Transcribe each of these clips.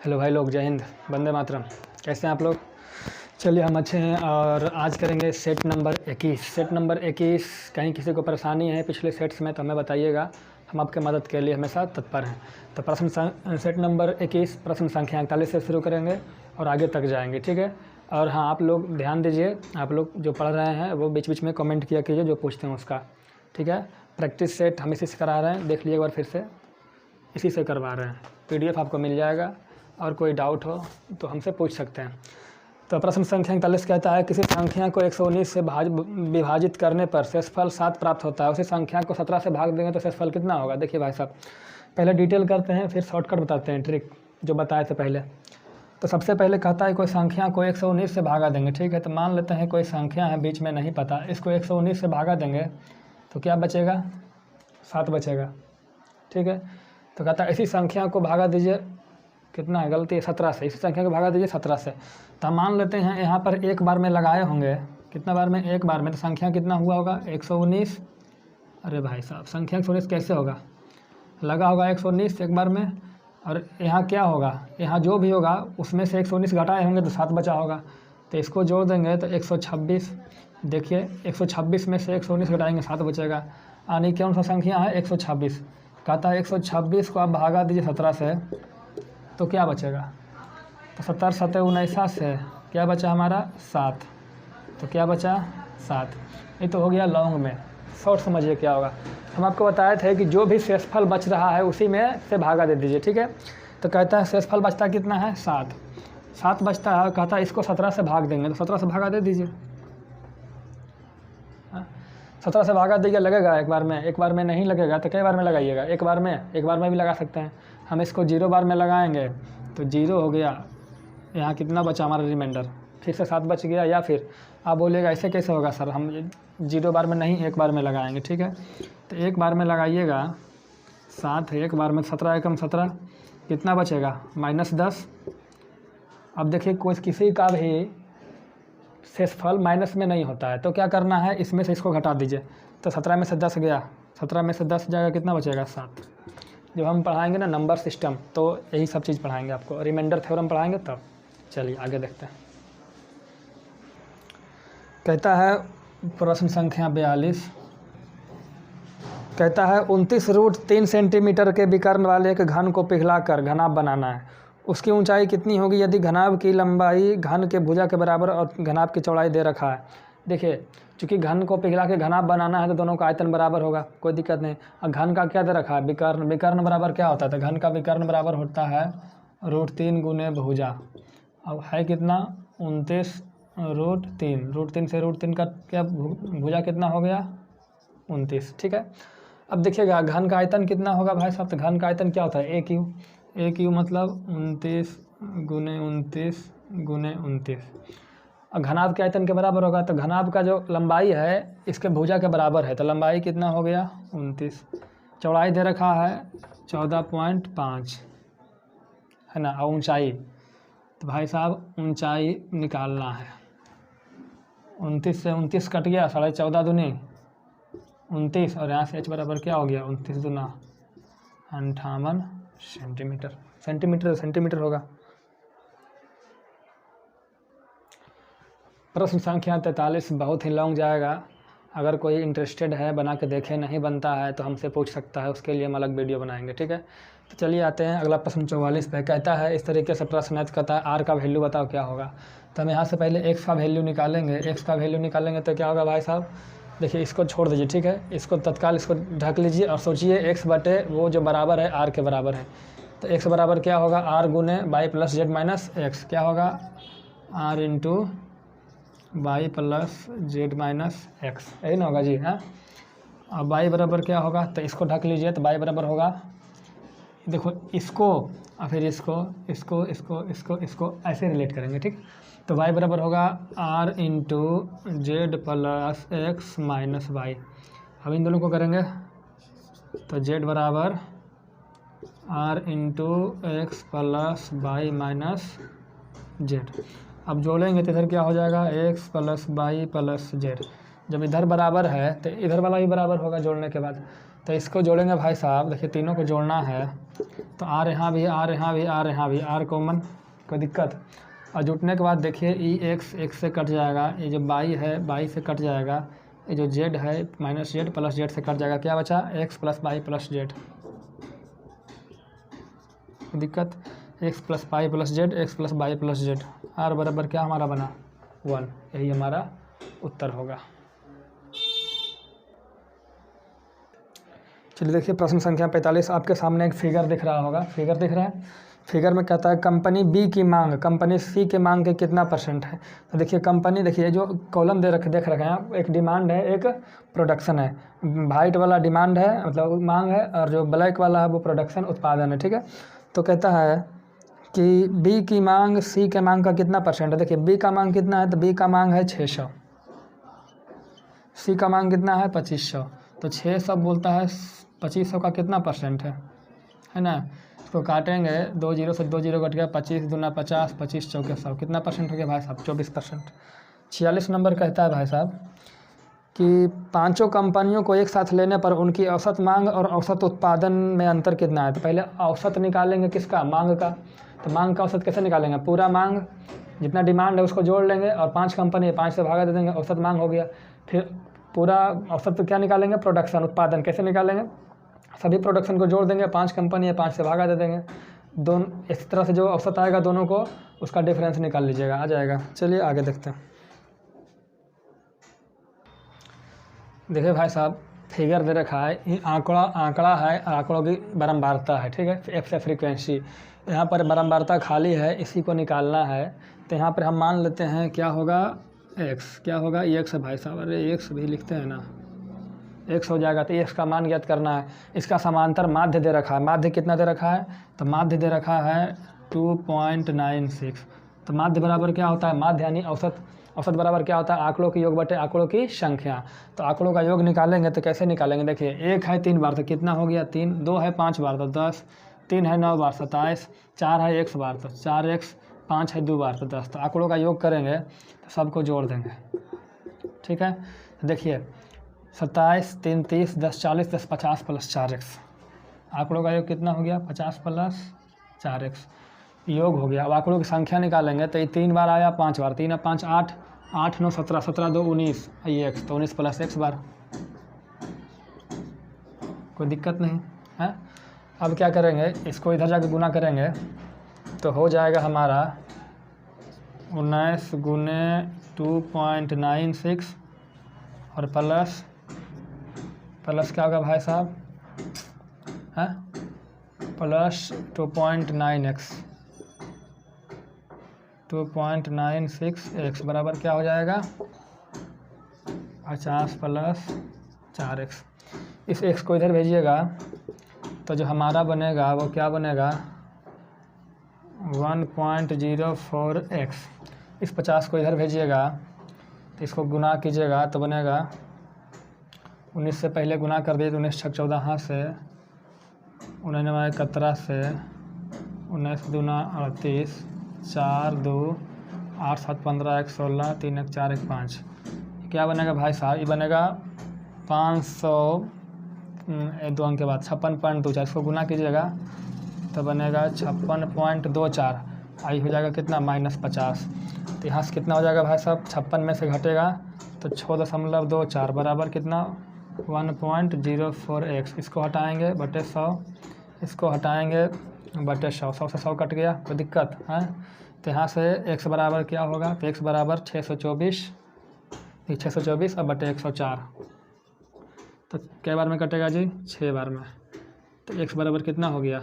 Hello भाई लोग, जय हिंद, वंदे मातरम। कैसे हैं आप लोग? चलिए हम अच्छे हैं। और आज करेंगे सेट नंबर 21। सेट नंबर 21, कहीं किसी को परेशानी है पिछले सेट्स में तो हमें बताइएगा, हम आपके मदद के लिए हमेशा तत्पर हैं। तो सेट नंबर 21 प्रश्न संख्या 41 से शुरू करेंगे और आगे तक जाएंगे, ठीक है। और हाँ, आप लोग ध्यान दीजिए, आप लोग जो पढ़ रहे हैं वो बीच बीच में कमेंट किया कीजिए जो पूछते हैं उसका, ठीक है। प्रैक्टिस सेट हम इसी से करा रहे हैं, देख लीजिए एक बार फिर से, इसी से करवा रहे हैं। PDF आपको मिल जाएगा और कोई डाउट हो तो हमसे पूछ सकते हैं। तो प्रश्न संख्या 41 कहता है, किसी संख्या को 119 से विभाजित करने पर शेषफल 7 प्राप्त होता है। उसी संख्या को 17 से भाग देंगे तो शेषफल कितना होगा? देखिए भाई साहब, पहले डिटेल करते हैं फिर शॉर्टकट बताते हैं, ट्रिक जो बताए थे पहले। तो सबसे पहले कहता है कोई संख्या को 119 से भागा देंगे, ठीक है। तो मान लेते हैं कोई संख्या है, बीच में नहीं पता, इसको 119 से भागा देंगे तो क्या बचेगा? 7 बचेगा, ठीक है। तो कहता है इसी संख्या को भागा दीजिए, कितना है? गलती है, 17 से। इसी संख्या को भागा दीजिए 17 से। तो मान लेते हैं यहाँ पर एक बार में लगाए होंगे, कितना बार में? एक बार में। तो संख्या कितना हुआ होगा? 119। अरे भाई साहब, संख्या 119 कैसे होगा? लगा होगा 119 एक बार में, और यहाँ क्या होगा? यहाँ जो भी होगा उसमें से 119 घटाए होंगे तो 7 बचा होगा। तो इसको जोड़ देंगे तो 126। देखिए 126 में से 119 घटाएंगे 7 बचेगा, यानी कौन सा संख्या है? 126। कहता है 126 को आप भागा दीजिए 17 से तो क्या बचेगा? तो 17 7 19 से क्या बचा हमारा? 7। तो क्या बचा? 7। ये तो हो गया लॉन्ग में। शॉर्ट समझिए क्या होगा। हम आपको बताए थे कि जो भी शेषफल बच रहा है उसी में से भागा दे दीजिए, ठीक है। तो कहता है शेषफल बचता कितना है? 7। 7 बचता है, कहता है इसको 17 से भाग देंगे तो 17 से भागा दे दीजिए। 17 से भागा दीजिए, लगेगा एक बार में? एक बार में नहीं लगेगा तो कई बार में लगाइएगा? एक बार में भी लगा सकते हैं। हम इसको 0 बार में लगाएंगे तो 0 हो गया। यहाँ कितना बचा हमारा रिमाइंडर? फिर से 7 बच गया। या फिर आप बोलिएगा ऐसे कैसे होगा सर, हम 0 बार में नहीं, एक बार में लगाएंगे, ठीक है। तो एक बार में लगाइएगा 7 है, एक बार में 17 एकम 17, कितना बचेगा? -10। अब देखिए किसी का भी शेषफल माइनस में नहीं होता है, तो क्या करना है? इसमें से इसको घटा दीजिए। तो 17 में से 10 गया, 17 में से 10 जाएगा, कितना बचेगा? 7। जब हम पढ़ाएंगे ना नंबर सिस्टम तो यही सब चीज़ पढ़ाएंगे आपको, रिमाइंडर थ्योरम पढ़ाएंगे तब। चलिए आगे देखते हैं। कहता है प्रश्न संख्या 42, कहता है 29√3 सेंटीमीटर के विकर्ण वाले एक घन को पिघलाकर घनाभ बनाना है। उसकी ऊंचाई कितनी होगी यदि घनाभ की लंबाई घन के भुजा के बराबर और घनाभ की चौड़ाई दे रखा है? देखिए, चूँकि घन को पिघला के घनाभ बनाना है तो दोनों का आयतन बराबर होगा, कोई दिक्कत नहीं। और घन का क्या दे रखा है? विकर्ण। विकर्ण बराबर क्या होता है? तो घन का विकर्ण बराबर होता है √3 गुने भुजा। अब है कितना? 29√3। √3 से √3 का क्या भुजा कितना हो गया? 29, ठीक है। अब देखिएगा घन का आयतन कितना होगा भाई साहब? तो घन का आयतन क्या होता है? AQ। AQ मतलब 29 गुने 29 गुने 29। और घनाभ के आयतन के बराबर होगा, तो घनाभ का जो लंबाई है इसके भुजा के बराबर है, तो लंबाई कितना हो गया? 29। चौड़ाई दे रखा है 14.5, है ना। और ऊंचाई, तो भाई साहब ऊंचाई निकालना है। 29 से 29 कट गया, 14.5 दूनी 29, और यहाँ से h बराबर क्या हो गया? 29 दूना 58 सेंटीमीटर। सेंटीमीटर होगा। प्रश्न संख्या 43 बहुत ही लॉन्ग जाएगा। अगर कोई इंटरेस्टेड है बना के देखे, नहीं बनता है तो हमसे पूछ सकता है, उसके लिए हम अलग वीडियो बनाएंगे, ठीक है। तो चलिए आते हैं अगला प्रश्न 44 पे। कहता है इस तरीके से प्रश्न है, कहता है r का वैल्यू बताओ क्या होगा। तो हम यहाँ से पहले x का वैल्यू निकालेंगे। x का वैल्यू निकालेंगे तो क्या होगा भाई साहब? देखिए इसको छोड़ दीजिए, ठीक है। इसको तत्काल इसको ढक लीजिए और सोचिए x बटे वो जो बराबर है r के बराबर है। तो x बराबर क्या होगा? r गुने y plus Z minus x. क्या होगा? r into y plus Z minus x, यही ना होगा जी? हाँ। अब y बराबर क्या होगा? तो इसको ढक लीजिए, तो y बराबर होगा, देखो इसको और फिर इसको ऐसे रिलेट करेंगे, ठीक। तो y बराबर होगा r into z plus x minus y. अब इन दोनों को करेंगे तो z बराबर r into x plus y minus z. अब जोड़ेंगे तो इधर क्या हो जाएगा? x plus y plus z. जब इधर बराबर है तो इधर वाला भी बराबर होगा जोड़ने के बाद। तो इसको जोड़ेंगे भाई साहब, देखिए तीनों को जोड़ना है तो आर यहाँ भी, आर यहाँ भी, आर यहाँ भी, आर कॉमन, कोई दिक्कत। और जुटने के बाद देखिए ई एक्स से कट जाएगा, ये जो बाई है बाई से कट जाएगा, ये जो जेड है माइनस जेड प्लस जेड से कट जाएगा, क्या बचा X plus Y plus Z, दिक्कत। X plus Y plus Z, X plus Y plus Z, R बराबर क्या हमारा बना 1, यही हमारा उत्तर होगा। चलिए देखिए प्रश्न संख्या 45, आपके सामने एक फिगर दिख रहा होगा, फिगर दिख रहा है। फिगर में कहता है कंपनी बी की मांग कंपनी सी के मांग के कितना % है। तो देखिए कंपनी, देखिए जो कॉलम देख रखे हैं, एक डिमांड है एक प्रोडक्शन है। वाइट वाला डिमांड है मतलब मांग है, और जो ब्लैक वाला है वो प्रोडक्शन उत्पादन है, ठीक है। तो कहता है कि बी की मांग सी के मांग का कितना % है। देखिए बी का मांग कितना है, तो बी का मांग है 600, सी का मांग कितना है 2500, तो 600 बोलता है 2500 का कितना % है ना। इसको काटेंगे, 2 0 से 2 0 कट गया, 25 दूना 50, 25 चौके 100, कितना % हो गया भाई साहब 24%। 46 नंबर कहता है भाई साहब कि पांचों कंपनियों को एक साथ लेने पर उनकी औसत मांग और औसत उत्पादन में अंतर कितना है। तो पहले औसत निकालेंगे किसका, मांग का। तो मांग का औसत कैसे निकालेंगे, पूरा मांग जितना डिमांड है उसको जोड़ लेंगे और 5 कंपनी है 5 से भागा दे देंगे, औसत मांग हो गया। फिर पूरा औसत तो क्या निकालेंगे, प्रोडक्शन उत्पादन, कैसे निकालेंगे, सभी प्रोडक्शन को जोड़ देंगे, 5 कंपनी है 5 से भागा दे देंगे, दोनों इस तरह से जो औसत आएगा दोनों को उसका डिफरेंस निकाल लीजिएगा, आ जाएगा। चलिए आगे देखते हैं। देखिए भाई साहब फिगर दे रखा है, ये आंकड़ा है, आंकड़ों की बारंबारता है, ठीक है, एफ से फ्रीक्वेंसी। यहाँ पर बारंबारता खाली है, इसी को निकालना है। तो यहाँ पर हम मान लेते हैं क्या होगा एक्स, क्या होगा एक्स है भाई साहब, अरे एक्स भी लिखते हैं ना, एक्स हो जाएगा। तो एक्स का मान ज्ञात करना है। इसका समांतर माध्य दे रखा है, माध्य कितना दे रखा है, तो माध्य दे रखा है 2.96। तो माध्य बराबर क्या होता है, माध्य यानी औसत, औसत बराबर क्या होता है, आंकड़ों की योग बटे आंकड़ों की संख्या। तो आंकड़ों का योग निकालेंगे तो कैसे निकालेंगे, देखिए 1 है 3 बार तो कितना हो गया 3, 2 है 5 बार तो 10, 3 है 9 बार 27, 4 है 1 बार तो 4x, 5 है 2 बार तो 10। तो आंकड़ों का योग करेंगे तो सबको जोड़ देंगे, ठीक है। देखिए 27 3 30 10 40 10 50 प्लस 4x, आंकड़ों का योग कितना हो गया 50 प्लस 4x, योग हो गया। अब आंकड़ों की संख्या निकालेंगे तो ये 3 बार आया 5 बार, 3 और 5 8, 8 9 17, 17 2 19, ये x, तो 19 प्लस x बार, कोई दिक्कत नहीं है। अब क्या करेंगे, इसको इधर जाके गुना करेंगे तो हो जाएगा हमारा 19 गुने 2.96 और प्लस क्या होगा भाई साहब, है प्लस 2.9x, 2.96x बराबर क्या हो जाएगा 50 प्लस 4x। इस x को इधर भेजिएगा तो जो हमारा बनेगा वो क्या बनेगा 1.04x। इस 50 को इधर भेजिएगा तो इसको गुना कीजिएगा तो बनेगा 19 से पहले गुना कर दिए तो 19 छक 14 हाथ से, 19 17 से, 19 दूना 38, 4 2 8 7 15 1 16 3 1 4 1 5, क्या बनेगा भाई साहब, ये बनेगा 500 2 अंक के बाद 56.24। इसको गुना कीजिएगा तो बनेगा 56.24, आई हो जाएगा कितना -50। तो यहाँ से कितना हो जाएगा भाई साहब, 56 में से घटेगा तो 6.24 बराबर कितना 1.04x। इसको हटाएंगे बटे 100, इसको हटाएंगे बटे 100, 100 से 100 कट गया, कोई दिक्कत है। तो यहाँ से x बराबर क्या होगा, तो x बराबर 624, 624 और बटे 104, तो कै बार में कटेगा जी 6 बार में। तो x बराबर कितना हो गया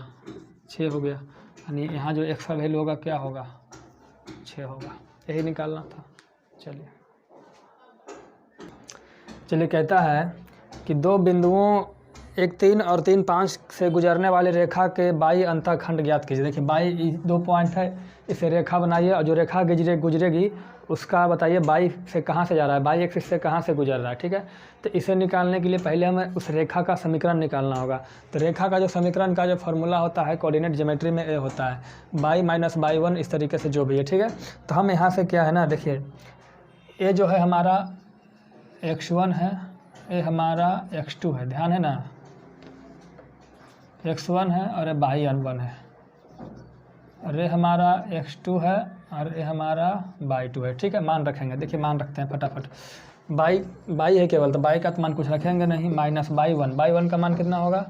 6 हो गया, यानी यहाँ जो x का वैल्यू होगा क्या होगा 6 होगा, यही निकालना था। चलिए कहता है कि दो बिंदुओं 1 3 और 3 5 से गुजरने वाली रेखा के बाई अंतःखंड ज्ञात कीजिए। देखिए बाई 2 पॉइंट है, इसे रेखा बनाइए और जो रेखा गुजरेगी उसका बताइए बाई से कहाँ से जा रहा है, बाई एक्सिस से कहाँ से गुजर रहा है, ठीक है। तो इसे निकालने के लिए पहले हमें उस रेखा का समीकरण निकालना होगा। तो रेखा का जो समीकरण का जो फॉर्मूला होता है कोऑर्डिनेट ज्योमेट्री में ए होता है बाई माइनस बाई 1, इस तरीके से जो भी है, ठीक है। तो हम यहाँ से क्या है ना, देखिए ए जो है हमारा x1 है, ए हमारा x2 है, ध्यान है ना, x1 है और ये बाई n1 है, और ये हमारा x2 है और ये हमारा बाई 2 है। ठीक है, मान रखेंगे, देखिए मान रखते हैं फटाफट। बाई है केवल, तो बाई का तो मान कुछ रखेंगे नहीं, माइनस बाई वन का मान कितना होगा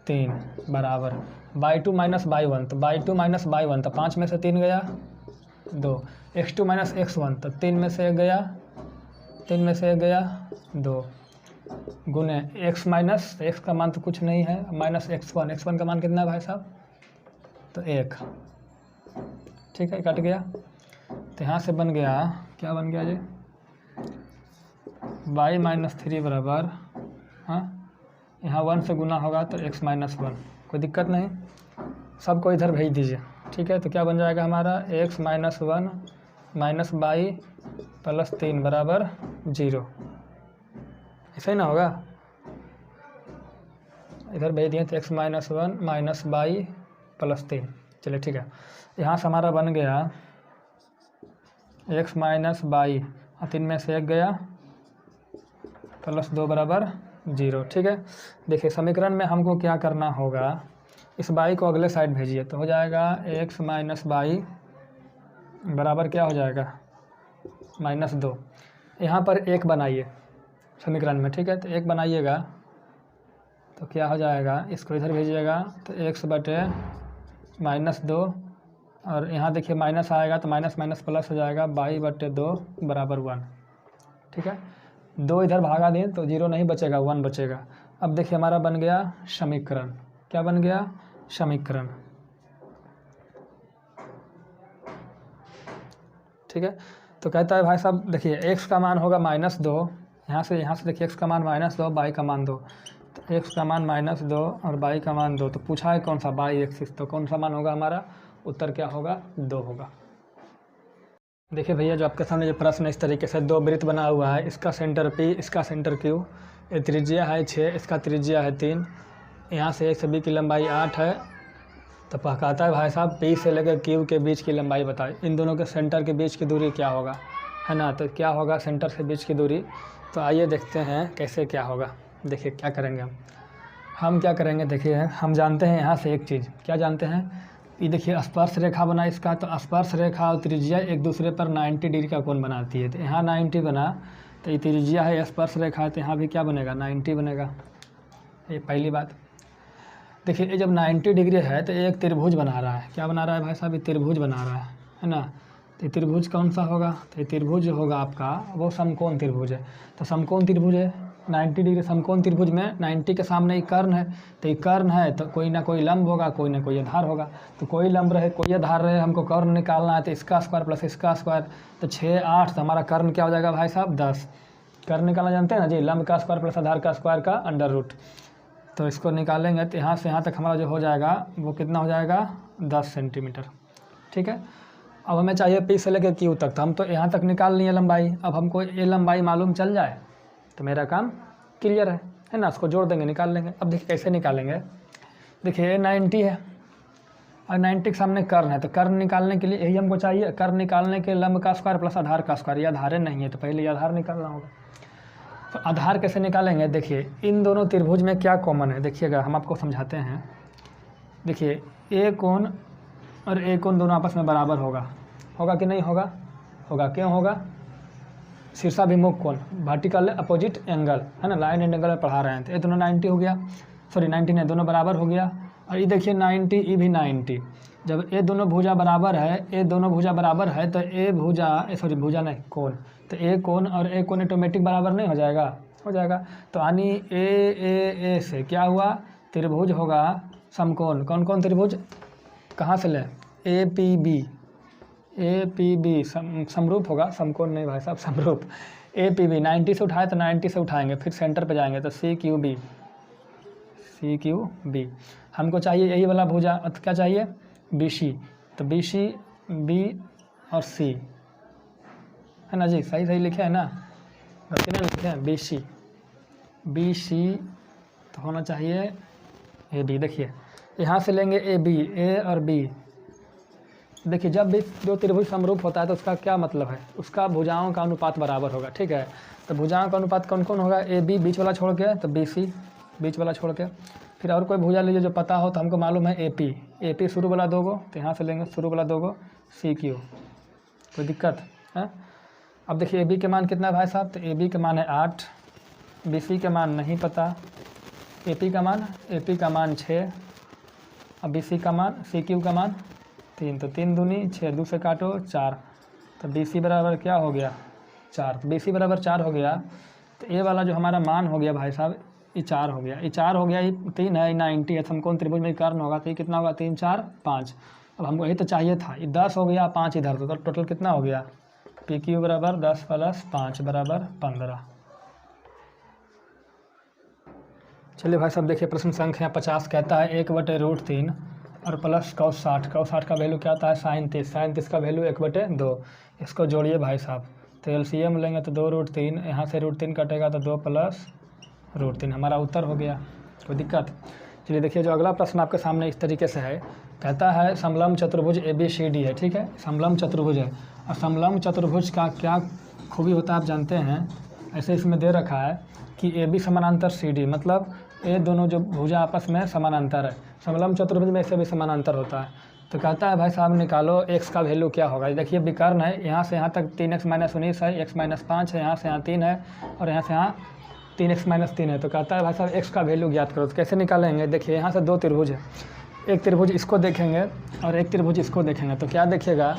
3 बराबर बाई 2 माइनस बाई 1, तो बाई 2 माइनस बाई 1 तो 5 में से 3 गया 2, x2 माइनस x1 तो 3 में से 1 गया, 3 में से 1 गया 2, गुने x माइनस x का मान तो कुछ नहीं है, माइनस x1 का मान कितना है भाई साहब, तो 1। ठीक है, कट गया, तो यहाँ से बन गया, क्या बन गया जी, बाई माइनस 3 बराबर, हाँ यहाँ 1 से गुना होगा तो x माइनस 1, कोई दिक्कत नहीं, सबको इधर भेज दीजिए। ठीक है, तो क्या बन जाएगा हमारा x minus 1 minus by plus 3 बराबर 0, ऐसा ही ना होगा, इधर भेज दिए तो x minus 1 minus by plus 3। चलिए ठीक है, यहाँ से हमारा बन गया x माइनस बाई 3 में से 1 गया प्लस 2 बराबर 0। ठीक है, देखिए समीकरण में हमको क्या करना होगा, इस बाई को अगले साइड भेजिए तो हो जाएगा x माइनस बाई बराबर क्या हो जाएगा माइनस 2, यहाँ पर 1 बनाइए समीकरण में। ठीक है, तो 1 बनाइएगा तो क्या हो जाएगा, इसको इधर भेजिएगा तो x बटे माइनस 2, और यहाँ देखिए माइनस आएगा तो माइनस माइनस प्लस हो जाएगा, बाई बटे 2 बराबर 1। ठीक है, 2 इधर भागा दें तो 0 नहीं बचेगा, 1 बचेगा। अब देखिए हमारा बन गया समीकरण, क्या बन गया समीकरण। ठीक है, तो कहता है भाई साहब देखिए x का मान होगा माइनस 2, यहाँ से देखिए x का मान माइनस 2, बाई का मान 2, तो x का मान माइनस 2 और बाई का मान 2, तो पूछा है कौन सा बाई एक्सिस, तो कौन सा मान होगा हमारा, उत्तर क्या होगा 2 होगा। देखिए भैया जो आपके सामने जो प्रश्न इस तरीके से 2 वृत्त बना हुआ है, इसका सेंटर P, इसका सेंटर Q, ये त्रिज्या है 6, इसका त्रिज्या है 3, यहाँ से एक से B की लंबाई 8 है, तो कहता है भाई साहब P से लेकर Q के बीच की लंबाई बताए, इन दोनों के सेंटर के बीच की दूरी क्या होगा, है ना, तो क्या होगा सेंटर से बीच की दूरी। तो आइए देखते हैं कैसे क्या होगा। देखिए क्या करेंगे हम क्या करेंगे, देखिए हम जानते हैं यहाँ से एक चीज़, क्या जानते हैं, ये देखिए स्पर्श रेखा बना इसका, तो स्पर्श रेखा और त्रिज्या एक दूसरे पर 90 डिग्री का कोण बनाती है, तो यहाँ 90 बना, तो ये त्रिज्या है, स्पर्श रेखा है, तो यहाँ भी क्या बनेगा 90 बनेगा, ये पहली बात। देखिए ये जब 90 डिग्री है तो एक त्रिभुज बना रहा है, क्या बना रहा है भाई साहब, ये त्रिभुज बना रहा है ना, तो ये त्रिभुज कौन सा होगा, तो ये त्रिभुज जो होगा आपका वो समकोण त्रिभुज है, तो समकोण त्रिभुज है 90 डिग्री, समकोण त्रिभुज में 90 के सामने ही कर्ण है, तो ये कर्ण है तो कोई ना कोई लंब होगा, कोई ना कोई आधार होगा, तो कोई लंब रहे कोई आधार रहे, हमको कर्ण निकालना है, तो इसका स्क्वायर प्लस इसका स्क्वायर, तो 6 8, तो हमारा कर्ण क्या हो जाएगा भाई साहब 10, कर्ण निकालना जानते हैं ना जी, लंब का स्क्वायर प्लस आधार का स्क्वायर का अंडर रूट, तो इसको निकालेंगे तो यहाँ से यहाँ तक हमारा जो हो जाएगा वो कितना हो जाएगा 10 सेंटीमीटर। ठीक है, अब हमें चाहिए P से लेकर Q तक, तो हम तो यहाँ तक निकाल लिए लंबाई, अब हमको ये लंबाई मालूम चल जाए तो मेरा काम क्लियर है ना, उसको जोड़ देंगे निकाल लेंगे। अब देखिए कैसे निकालेंगे, देखिए ये 90 है और 90 के सामने कर्ण है, तो कर्ण निकालने के लिए यही हमको चाहिए, कर्ण निकालने के लंब का स्क्वायर प्लस आधार का स्क्वायर, ये आधार नहीं है तो पहले ये आधार निकालना होगा। तो आधार कैसे निकालेंगे, देखिए इन दोनों त्रिभुज में क्या कॉमन है, देखिएगा हम आपको समझाते हैं। देखिए ए कोण और ए कोण दोनों आपस में बराबर होगा कि नहीं होगा, होगा, क्यों होगा, शीर्षाभिमुख कोण, वर्टिकल अपोजिट एंगल, है ना, लाइन एंड एंगल में पढ़ा रहे हैं, तो ये दोनों 90 हो गया, सॉरी 90 नहीं, दोनों बराबर हो गया, और ये देखिए 90 ये भी 90, जब ये दोनों भुजा बराबर है, ये दोनों भुजा बराबर है तो ए भुजा, सॉरी भुजा नहीं कोण, तो ए कोण और ए कोण ऑटोमेटिक बराबर नहीं हो जाएगा, हो जाएगा, तो यानी ए से क्या हुआ त्रिभुज होगा समकोण, कौन कौन त्रिभुज कहाँ से लें, ए पी बी समरूप होगा, समकोण नहीं भाई साहब समरूप, ए पी बी 90 से उठाए तो 90 से उठाएंगे, फिर सेंटर पे जाएंगे तो सी क्यू बी, हमको चाहिए यही वाला भुजा, तो क्या चाहिए बी सी, तो बी सी बी और सी, है ना जी, सही लिखे हैं ना, गलती नहीं लिखे हैं, बी सी तो होना चाहिए ए बी। देखिए यहाँ से लेंगे ए और बी, देखिए जब भी दो त्रिभुज समरूप होता है तो उसका क्या मतलब है, उसका भुजाओं का अनुपात बराबर होगा। ठीक है, तो भुजाओं का अनुपात कौन कौन होगा, ए बी बीच वाला छोड़ के, तो बी सी बीच वाला छोड़ के, फिर और कोई भुजा लीजिए जो पता हो, तो हमको मालूम है AP शुरू वाला 2 गो, तो यहाँ से लेंगे शुरू वाला 2 गो CQ। कोई दिक्कत है? अब देखिए AB के मान कितना है भाई साहब, तो AB के मान है 8, BC के मान नहीं पता, AP का मान 6, अब BC का मान, CQ का मान 3, तो 3 दूनी 6, 2 से काटो 4, तो BC बराबर क्या हो गया 4, तो BC बराबर 4 हो गया। तो ये वाला जो हमारा मान हो गया भाई साहब, ये 4 हो गया, ये 4 हो गया, ये 3 है, ये 90 है, समकोण त्रिभुज में कर्ण होगा, तो ये कितना होगा 3 4 5। अब हमको यही तो चाहिए था, ये 10 हो गया, 5 इधर, तो टोटल कितना हो गया PQ बराबर 10 + 5 बराबर 15। चलिए भाई साहब देखिए प्रश्न संख्या 50 कहता है 1/√3 और प्लस cos 60, cos 60 का वैल्यू क्या आता है sin 30, sin 30 का वैल्यू 1/2। इसको जोड़िए भाई साहब, तो LCM लेंगे तो 2√3, यहाँ से √3 कटेगा तो 2 + √3, हमारा उत्तर हो गया। कोई दिक्कत? चलिए देखिए जो अगला प्रश्न आपके सामने इस तरीके से है, कहता है समलंब चतुर्भुज ABCD है, ठीक है, समलंब चतुर्भुज है, और समलंब चतुर्भुज का क्या खूबी होता है आप जानते हैं, ऐसे इसमें दे रखा है कि AB समानांतर CD, मतलब ये दोनों जो भुजा आपस में समानांतर है, समलंब चतुर्भुज में ऐसे भी समानांतर होता है। तो कहता है भाई साहब निकालो x का वैल्यू क्या होगा। देखिए विकर्ण है, यहाँ से यहाँ तक 3x - 19 है, x - 5 है, यहाँ से यहाँ 3 है, और यहाँ से यहाँ 3x - 3 है। तो कहता है भाई साहब x का वैल्यू ज्ञात करो। तो कैसे निकालेंगे, देखिए यहाँ से 2 त्रिभुज है, एक त्रिभुज इसको देखेंगे और एक त्रिभुज इसको देखेंगे, तो क्या देखिएगा,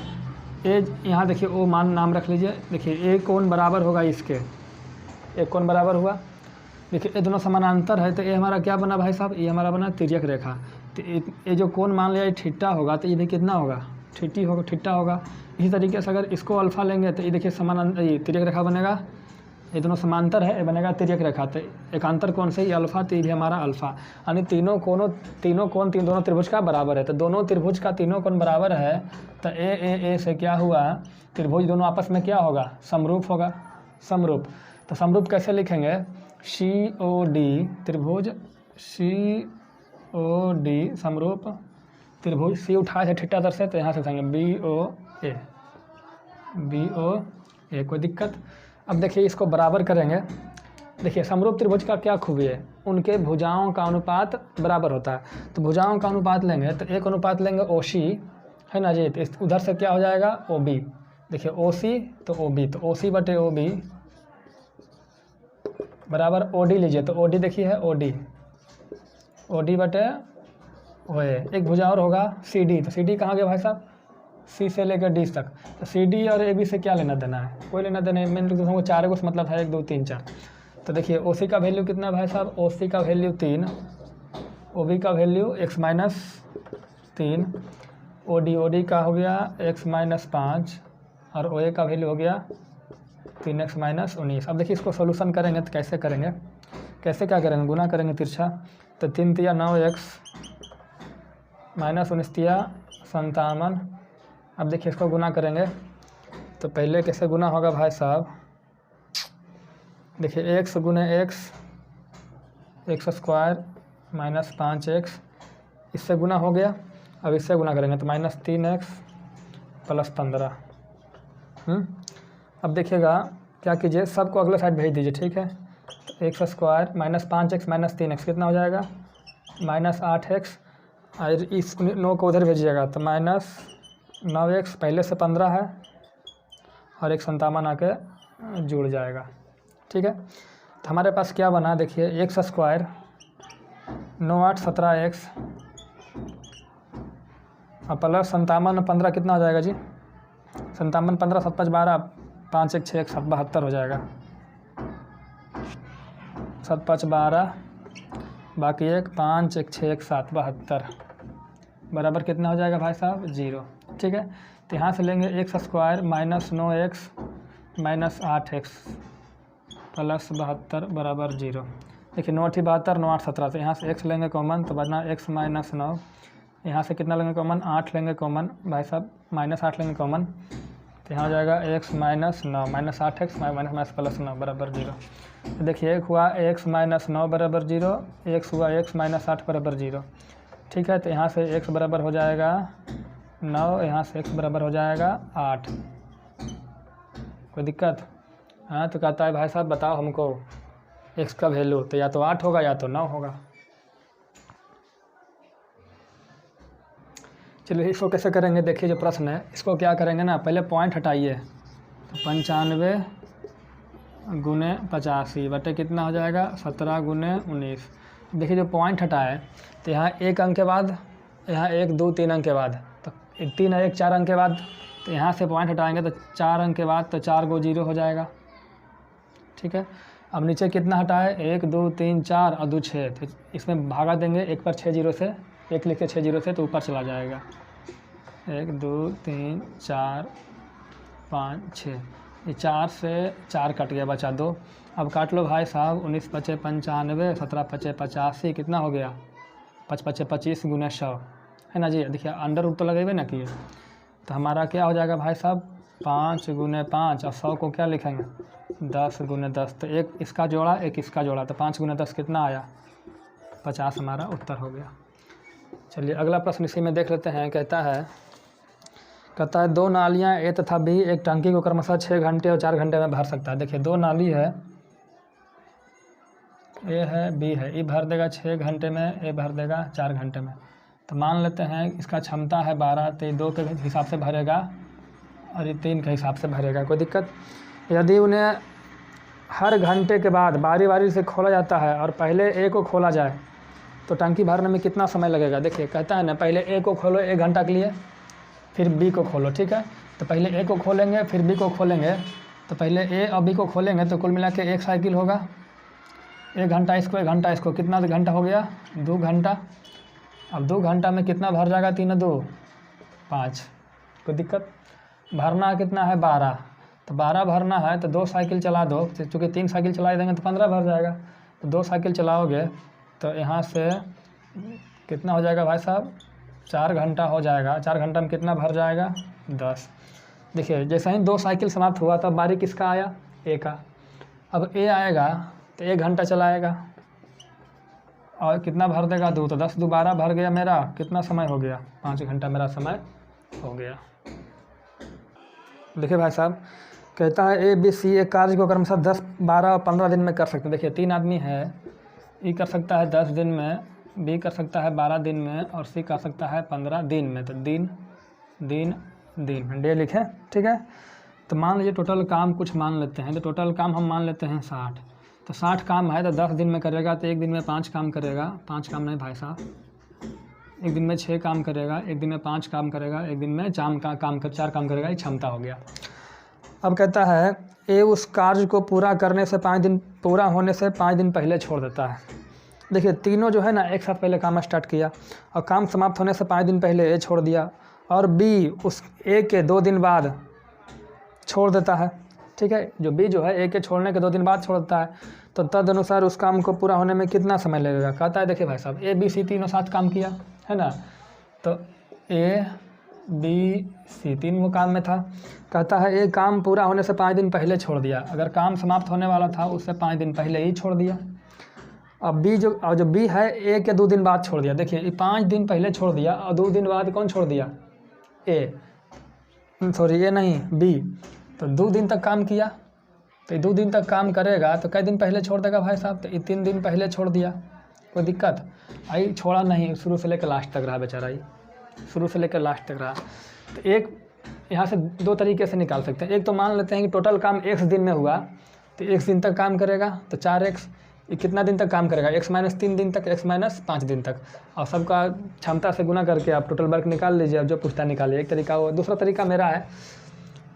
ए यहाँ देखिए ओ मान नाम रख लीजिए, देखिए ए कोण बराबर होगा इसके, एक कोण बराबर हुआ, देखिए ये दोनों समानांतर है, तो ये हमारा क्या बना भाई साहब, ये हमारा बना तिर्यक रेखा। तो ये जो कोण मान लिया ये थीटा होगा, तो ये भी कितना होगा थीटा होगा। इसी तरीके से अगर इसको अल्फा लेंगे तो ये देखिए समानांतर, ये तिर्यक रेखा बनेगा, ये दोनों समांतर है, ये बनेगा तिर्यक रेखा। तो एकांतर कोण से ये अल्फा, तो ये भी हमारा अल्फा, यानी तीनों कोण दोनों त्रिभुज का बराबर है। तो दोनों त्रिभुज का तीनों कोण बराबर है, तो ए से क्या हुआ, त्रिभुज दोनों आपस में क्या होगा, समरूप होगा, समरूप। तो समरूप कैसे लिखेंगे, COD त्रिभुज, COD समरूप त्रिभुज, C उठाए थे थीटा दर से, तो यहाँ से लिखेंगे BOA। कोई दिक्कत? अब देखिए इसको बराबर करेंगे, देखिए समरूप त्रिभुज का क्या खूबी है, उनके भुजाओं का अनुपात बराबर होता है। तो भुजाओं का अनुपात लेंगे तो एक अनुपात लेंगे OC, है ना जी, तो उधर से क्या हो जाएगा OB, देखिए OC तो OB, तो OC/OB बराबर OD लीजिए, तो OD देखिए है OD/OA। एक भुजा और होगा CD, तो CD कहाँ गया भाई साहब, C से लेकर D तक, तो CD और AB से क्या लेना देना है, कोई लेना देना है, मैंने तो 4 को मतलब है 1 2 3 4। तो देखिए OC का वैल्यू कितना है भाई साहब, OC का वैल्यू 3, OB का वैल्यू x - 3, OD का हो गया x - 5, और OA का वैल्यू हो गया 3x - 19। अब देखिए इसको सोल्यूशन करेंगे तो कैसे करेंगे, क्या करेंगे, गुना करेंगे तिरछा, तो 3 × 9x - 19 × 57। अब देखिए इसको गुना करेंगे, तो पहले कैसे गुना होगा भाई साहब, देखिए x × x² - 5x, इससे गुना हो गया। अब इससे गुना करेंगे तो -3x + 15। अब देखिएगा क्या कीजिए, सबको अगले साइड भेज दीजिए, ठीक है, तो x² - 5x - 3x कितना हो जाएगा, -8x, और इस 9 को उधर भेजिएगा तो -9x, पहले से 15 है और एक 57 आके जुड़ जाएगा, ठीक है। तो हमारे पास क्या बना, देखिए x² 9 8 17x और प्लस 57 15 कितना हो जाएगा जी, 57 15 7 5 12, 5 1 6 1 7 72 हो जाएगा, 7 5 12, बाकी 1 5 1 6 1 7 72 बराबर कितना हो जाएगा भाई साहब 0, ठीक है। तो यहाँ से लेंगे x² -9x - 8x + 72 बराबर 0। देखिए 9 8 72, 9 8 17, तो यहाँ से x लेंगे कॉमन, तो बना x - 9, यहाँ से कितना लेंगे कॉमन, 8 लेंगे कॉमन भाई साहब, -8 लेंगे कॉमन, तो यहाँ हो जाएगा x - 9 -8x - +9 बराबर 0। तो देखिए एक हुआ x - 9 बराबर 0, x हुआ x - 8 बराबर 0, ठीक है। तो यहाँ से x बराबर हो जाएगा 9, यहाँ से x बराबर हो जाएगा 8। कोई दिक्कत? हाँ, तो कहता है भाई साहब बताओ हमको x का वैल्यू, तो या तो 8 होगा या तो 9 होगा। चलिए इसको कैसे करेंगे, देखिए जो प्रश्न है इसको क्या करेंगे ना, पहले पॉइंट हटाइए। तो 95 गुने 85 बटे कितना हो जाएगा 17 गुने 19। देखिए जो पॉइंट हटाए तो यहाँ एक अंक के बाद, यहाँ 1 2 3 अंक के बाद, तो 3 1 4 अंक के बाद, तो यहाँ से पॉइंट हटाएंगे तो 4 अंक के बाद, तो 4 को 0 हो जाएगा। ठीक है, अब नीचे कितना हटाए 1 2 3 4 और 2 6, तो इसमें भागा देंगे 1 पर 6 0 से, 1 लिखे 6 0 से तो ऊपर चला जाएगा। 1 2 3 4 5 6, ये 4 से 4 कट गया, बचा 2। अब काट लो भाई साहब, 19 पचे 95, 17 पचे 85, कितना हो गया 5 पचे 25 गुना 100, है ना जी। देखिए अंडर रूट तो लगेबे ना किए, तो हमारा क्या हो जाएगा भाई साहब 5 गुने 5, और 100 को क्या लिखेंगे 10 गुने 10, तो एक इसका जोड़ा एक इसका जोड़ा, तो 5 गुने 10 कितना आया 50, हमारा उत्तर हो गया। चलिए अगला प्रश्न इसी में देख लेते हैं। कहता है 2 नालियाँ ए तथा बी एक टंकी को क्रमशः 6 घंटे और 4 घंटे में भर सकता है। देखिए 2 नाली है, ए है बी है, ई भर देगा 6 घंटे में, ए भर देगा 4 घंटे में। तो मान लेते हैं इसका क्षमता है 12, तो 2 के हिसाब से भरेगा और ये 3 के हिसाब से भरेगा, कोई दिक्कत। यदि उन्हें हर घंटे के बाद बारी बारी से खोला जाता है और पहले ए को खोला जाए तो टंकी भरने में कितना समय लगेगा। देखिए कहता है ना पहले ए को खोलो 1 घंटा के लिए, फिर बी को खोलो। ठीक है, तो पहले ए को खोलेंगे फिर बी को खोलेंगे, तो पहले ए और बी को खोलेंगे तो कुल मिला के 1 साइकिल होगा, 1 घंटा इसको 1 घंटा इसको, कितना घंटा हो गया 2 घंटा। अब 2 घंटा में कितना भर जाएगा 3 2 5, कोई दिक्कत। भरना कितना है 12, तो 12 भरना है तो 2 साइकिल चला दो, चूँकि 3 साइकिल चला देंगे तो 15 भर जाएगा। तो 2 साइकिल चलाओगे तो यहाँ से कितना हो जाएगा भाई साहब 4 घंटा हो जाएगा। 4 घंटा में कितना भर जाएगा 10। देखिए जैसे ही 2 साइकिल समाप्त हुआ तब बारी किसका आया ए का। अब ए आएगा तो 1 घंटा चलाएगा और कितना भर देगा 2, तो 10 2 12 भर गया मेरा, कितना समय हो गया 5 घंटा मेरा समय हो गया। देखिए भाई साहब कहता है ए बी सी एक कार्य को क्रमशः 10 12 और 15 दिन में कर सकते हैं। देखिए 3 आदमी है, ई कर सकता है 10 दिन में, बी कर सकता है 12 दिन में और सी कर सकता है 15 दिन में। तो दिन दिन दिन डे लिखें, ठीक है। तो मान लीजिए टोटल काम कुछ मान लेते हैं, तो टोटल काम हम मान लेते हैं 60। तो 60 काम है तो 10 दिन में करेगा, तो एक दिन में 5 काम करेगा, 5 काम नहीं भाई साहब, एक दिन में 6 काम करेगा, एक दिन में 5 काम करेगा, एक दिन में 4 काम करेगा, ये क्षमता हो गया। अब कहता है ए उस कार्य को पूरा होने से 5 दिन पहले छोड़ देता है। देखिए तीनों जो है ना एक साथ पहले काम स्टार्ट किया और काम समाप्त होने से 5 दिन पहले ए छोड़ दिया, और बी उस ए के 2 दिन बाद छोड़ देता है। ठीक है, जो बी जो है ए के छोड़ने के 2 दिन बाद छोड़ देता है, तो तदनुसार उस काम को पूरा होने में कितना समय लगेगा। कहता है देखिए भाई साहब ए बी सी तीनों साथ काम किया है ना, तो ए बी सी 3 काम में था। कहता है ए काम पूरा होने से 5 दिन पहले छोड़ दिया, अगर काम समाप्त होने वाला था उससे 5 दिन पहले ही छोड़ दिया। अब बी जो बी है ए के 2 दिन बाद छोड़ दिया। देखिए ये 5 दिन पहले छोड़ दिया और 2 दिन बाद कौन छोड़ दिया ए नहीं बी, तो 2 दिन तक काम किया। तो ये 2 दिन तक काम करेगा तो कई दिन पहले छोड़ देगा भाई साहब, तो ये 3 दिन पहले छोड़ दिया, कोई दिक्कत आई। छोड़ा नहीं, शुरू से लेकर लास्ट तक रहा बेचारा, ये शुरू से लेकर लास्ट तक रहा। तो एक यहाँ से 2 तरीके से निकाल सकते हैं। एक तो मान लेते हैं कि टोटल काम x दिन में हुआ, तो x दिन तक काम करेगा, तो 4x ये कितना दिन तक काम करेगा x - 3 दिन तक, x - 5 दिन तक, और सबका क्षमता से गुना करके आप टोटल वर्क निकाल लीजिए। अब जो पूछता निकालिए, एक तरीका वो। दूसरा तरीका मेरा है,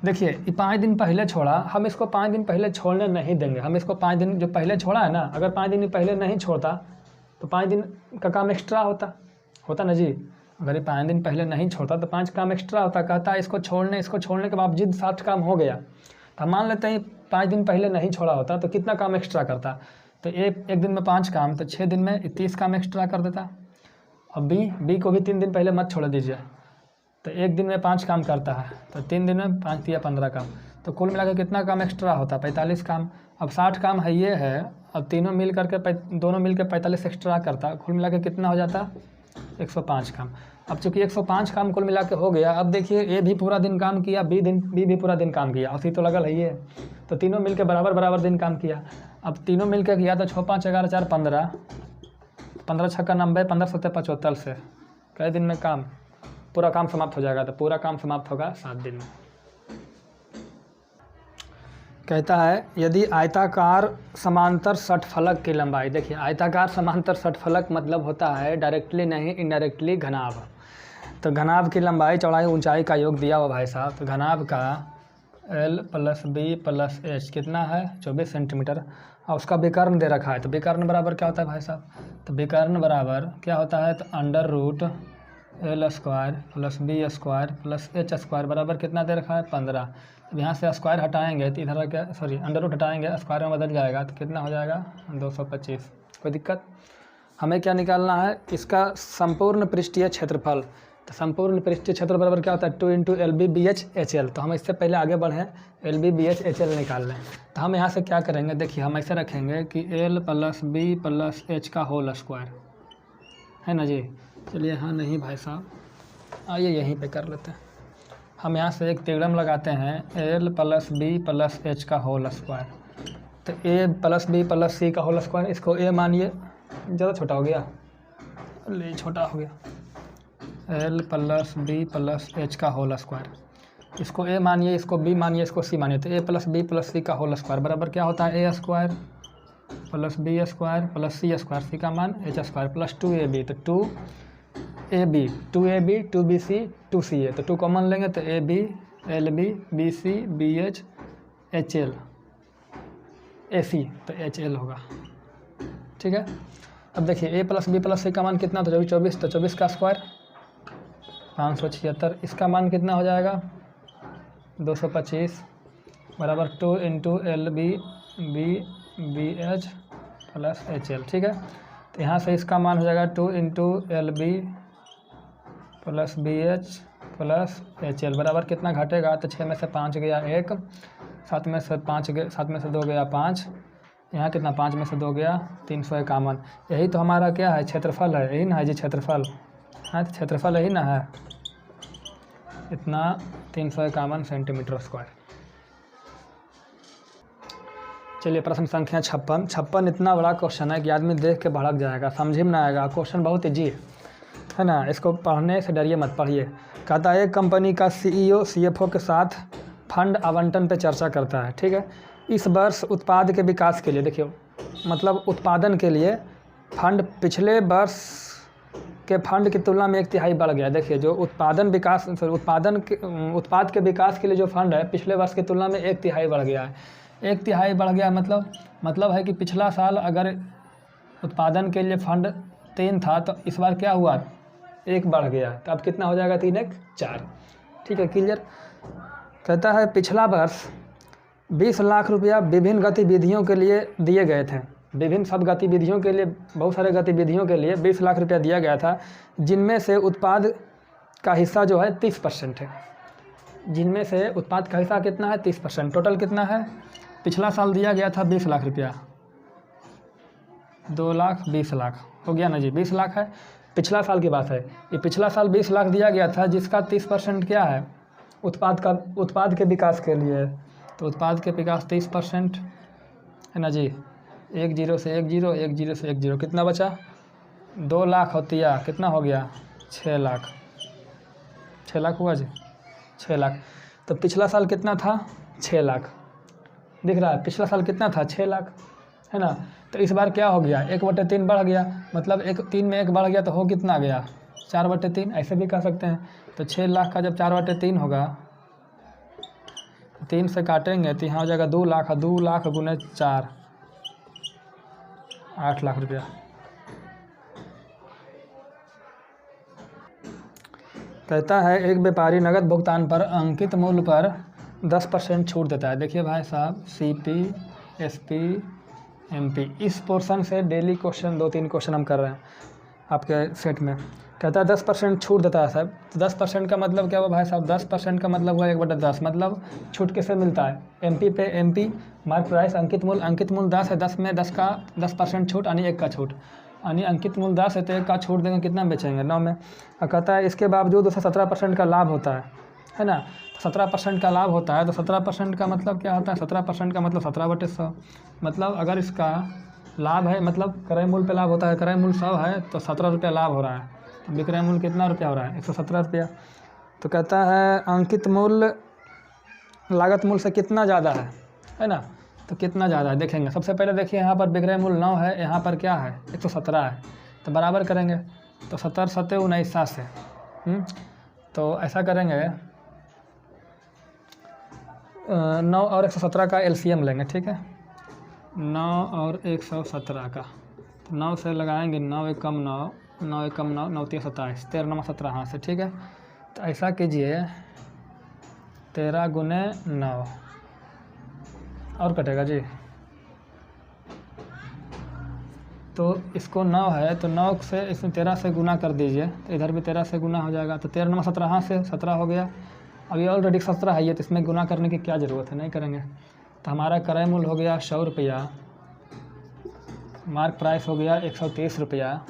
देखिए ये 5 दिन पहले छोड़ा, हम इसको 5 दिन पहले छोड़ने नहीं देंगे। हम इसको 5 दिन जो पहले छोड़ा है ना, अगर 5 दिन पहले नहीं छोड़ता तो 5 दिन का काम एक्स्ट्रा होता ना जी। अगर ये 5 दिन पहले नहीं छोड़ता तो 5 काम एक्स्ट्रा होता। कहता है इसको छोड़ने के बावजूद 7 काम हो गया। तो हम मान लेते हैं 5 दिन पहले नहीं छोड़ा होता तो कितना काम एक्स्ट्रा करता। तो एक दिन में 5 काम, तो 6 दिन में 30 काम एक्स्ट्रा कर देता। अब बी को भी 3 दिन पहले मत छोड़ दीजिए, तो एक दिन में 5 काम करता है, तो 3 दिन में 5 या 15 काम, तो कुल मिलाकर कितना काम एक्स्ट्रा होता 45 काम। अब 60 काम है ये है, अब दोनों मिल के 45 एक्स्ट्रा करता, कुल मिला के कितना हो जाता 105 काम। अब चूँकि 105 काम कुल मिला के हो गया, अब देखिए ए भी पूरा दिन काम किया, बी भी पूरा दिन काम किया, उसी तो लगल है ये, तो तीनों मिल के बराबर दिन काम किया। अब तीनों मिल के किया तो 6 5 11 4 15, 15 6 90, 15 7 75 से कई दिन में काम पूरा काम समाप्त हो जाएगा। तो पूरा काम समाप्त होगा 7 दिन में। कहता है यदि आयताकार समांतर षटफलक की लंबाई, देखिए आयताकार समांतर षटफलक मतलब होता है डायरेक्टली नहीं इनडायरेक्टली घनाभ। तो घनाभ की लंबाई चौड़ाई ऊंचाई का योग दिया हुआ भाई साहब। तो घनाभ का L + B + H कितना है 24 सेंटीमीटर, और उसका विकर्ण दे रखा है। तो विकर्ण बराबर क्या होता है भाई साहब, तो विकर्ण बराबर क्या होता है, तो √L² + B² + H² बराबर कितना दे रखा है 15। अब यहाँ से स्क्वायर हटाएंगे तो इधर क्या, सॉरी √ हटाएंगे, स्क्वायर में बदल जाएगा तो कितना हो जाएगा 225। कोई दिक्कत। हमें क्या निकालना है, इसका संपूर्ण पृष्ठीय क्षेत्रफल। तो संपूर्ण पृष्ठीय क्षेत्र बराबर क्या होता है 2 × LBBH/HL। तो हम इससे पहले आगे बढ़ें, LBBH/HL निकाल लें। तो हम यहाँ से क्या करेंगे, देखिए हम ऐसे रखेंगे कि L + B + H का होल स्क्वायर है ना जी। चलिए हाँ नहीं भाई साहब, आइए यहीं पे कर लेते हैं। हम यहाँ से एक तिगड़म लगाते हैं L + B + H का होल स्क्वायर। तो A + B + C का होल स्क्वायर, इसको A मानिए, ज़्यादा छोटा हो गया, ले छोटा हो गया, L + B + H का होल स्क्वायर, इसको A मानिए, इसको B मानिए, इसको C मानिए। तो A + B + C का होल स्क्वायर बराबर क्या होता है A² + B² + C², C का मान H² + 2AB। तो 2AB 2BC 2CA, तो 2 कॉमन लेंगे तो AB LB BC BH HL AC, तो HL होगा। ठीक है। अब देखिए A + B + C का मान कितना था 24, तो 24 का स्क्वायर 576, इसका मान कितना हो जाएगा 225 बराबर 2 × LB BH + HL। ठीक है। तो यहाँ से इसका मान हो जाएगा 2 × LB + BH + HL बराबर कितना घटेगा, तो 6 में से 5 गया 1, 7 में से 2 गया 5, यहाँ कितना 5 में से 2 गया 351। यही तो हमारा क्या है क्षेत्रफल है, यही ना है जी क्षेत्रफल है। तो क्षेत्रफल यही ना है, इतना 351 सेंटीमीटर स्क्वायर। चलिए प्रश्न संख्या 56 इतना बड़ा क्वेश्चन है कि आदमी देख के भड़क जाएगा, समझ में ना आएगा। क्वेश्चन बहुत ईजी है ना, इसको पढ़ने से डरिए मत, पढ़िए। कहता है एक कंपनी का CEO CFO के साथ फंड आवंटन पे चर्चा करता है। ठीक है। इस वर्ष उत्पाद के विकास के लिए, देखिए मतलब उत्पादन के लिए फंड पिछले वर्ष के फंड की तुलना में 1/3 बढ़ गया। देखिए जो उत्पाद के विकास के लिए जो फंड है पिछले वर्ष की तुलना में 1/3 बढ़ गया है। 1/3 बढ़ गया मतलब है कि पिछला साल अगर उत्पादन के लिए फंड 3 था तो इस बार क्या हुआ 1 बढ़ गया, तो अब कितना हो जाएगा 3 × 4। ठीक है, क्लियर। कहता है पिछला वर्ष 20 लाख रुपया विभिन्न गतिविधियों के लिए दिए गए थे। विभिन्न सब गतिविधियों के लिए, बहुत सारे गतिविधियों के लिए 20 लाख रुपया दिया गया था, जिनमें से उत्पाद का हिस्सा जो है 30% है। जिनमें से उत्पाद का हिस्सा कितना है 30%। टोटल कितना है, पिछला साल दिया गया था 20 लाख रुपया, 2 लाख 20 लाख हो गया ना जी, 20 लाख है, पिछला साल की बात है। ये पिछला साल 20 लाख दिया गया था, जिसका 30% क्या है उत्पाद के विकास के लिए। तो उत्पाद के विकास 30% है ना जी। 1 0 से 1 0, 1 0 से 1 0, कितना बचा 2 लाख होती है, कितना हो गया 6 लाख, 6 लाख हुआ जी, 6 लाख। तो पिछला साल कितना था 6 लाख, दिख रहा है पिछला साल कितना था 6 लाख है ना। तो इस बार क्या हो गया 1/3 बढ़ गया, मतलब 3 में 1 बढ़ गया तो हो कितना गया 4/3, ऐसे भी कह सकते हैं। तो 6 लाख का जब 4/3 होगा, 3 से काटेंगे तो यहाँ हो जाएगा 2 लाख, 2 लाख गुने 4 8 लाख रुपया। कहता है एक व्यापारी नगद भुगतान पर अंकित मूल्य पर 10% छूट देता है। देखिए भाई साहब CP SP MP इस पोर्शन से डेली क्वेश्चन 2-3 क्वेश्चन हम कर रहे हैं आपके सेट में। कहता है 10% छूट देता है साहब। तो 10% का मतलब क्या हुआ भाई साहब, 10% का मतलब हुआ 1/10, मतलब छूट किससे मिलता है MP पे MP मार्क प्राइस अंकित मूल्य 10 है, 10 में 10 का 10% छूट यानी 1 का छूट, यानी अंकित मूल्य 10 है तो 1 का छूट देंगे, कितना बेचेंगे 9 में। और कहता है इसके बावजूद उसे 17% का लाभ होता है ना। 17% का लाभ होता है तो 17% का मतलब क्या होता है, 17% का मतलब 17/100, मतलब अगर इसका लाभ है, मतलब क्रय मूल्य पे लाभ होता है, क्रय मूल्य 100 है तो 17 रुपया लाभ हो रहा है, तो विक्रय मूल्य कितना रुपया हो रहा है? 117 रुपया। तो कहता है अंकित मूल्य लागत मूल्य से कितना ज़्यादा है ना? तो कितना ज़्यादा है देखेंगे। सबसे पहले देखिए यहाँ पर विक्रय मूल्य 9 है, यहाँ पर क्या है 117 है, तो बराबर करेंगे। तो 70 7 19 से तो ऐसा करेंगे 9 और 117 का एलसीएम लेंगे, ठीक है। 9 और 117 का, तो 9 से लगाएंगे 9 एकम 9, 9 एकम 9, 9 3 27, 13 9 17 हाँ से, ठीक है। तो ऐसा कीजिए 13 गुने 9 और कटेगा जी। तो इसको 9 है तो 9 से इसमें 13 से गुना कर दीजिए, तो इधर भी 13 से गुना हो जाएगा। तो 13 9 17 हाँ से 17 हो गया। अब ये ऑलरेडी 17 है ये, तो इसमें गुना करने की क्या ज़रूरत है, नहीं करेंगे। तो हमारा क्रय मूल्य हो गया 100 रुपया, मार्क प्राइस हो गया 130 रुपया,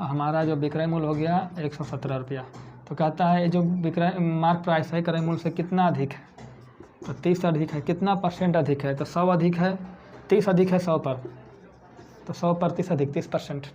हमारा जो विक्रय मूल्य हो गया 117 रुपया। तो कहता है जो विक्रय मार्क प्राइस है क्रय मूल्य से कितना अधिक है? तो 30 अधिक है। कितना परसेंट अधिक है? तो 100 अधिक है, 30 अधिक है 100 पर, तो 100 पर 30 अधिक 30%।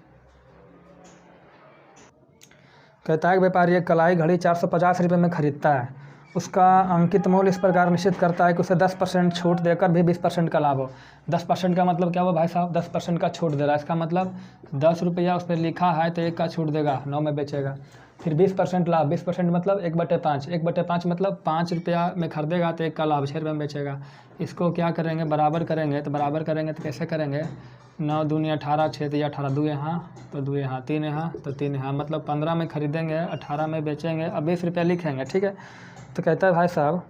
कहता है व्यापारी एक कलाई घड़ी 450 रुपये में खरीदता है, उसका अंकित मूल्य इस प्रकार निश्चित करता है कि उसे 10% छूट देकर भी 20% का लाभ हो। 10% का मतलब क्या हुआ भाई साहब? 10% का छूट दे रहा है, इसका मतलब 10 रुपया उस पर लिखा है तो 1 का छूट देगा, 9 में बेचेगा। फिर 20% लाभ, 20% मतलब 1/5, 1/5 मतलब 5 रुपया में खरीदेगा तो 1 का लाभ 6 रुपये में बेचेगा। इसको क्या करेंगे? बराबर करेंगे। तो बराबर करेंगे तो कैसे करेंगे? 9 दूनी 18, 6 दिया 18, 2 यहाँ तो 2 यहाँ, 3 यहाँ तो 3 यहाँ, मतलब 15 में खरीदेंगे 18 में बेचेंगे। अब 20 रुपया लिखेंगे, ठीक है। तो कहता है भाई साहब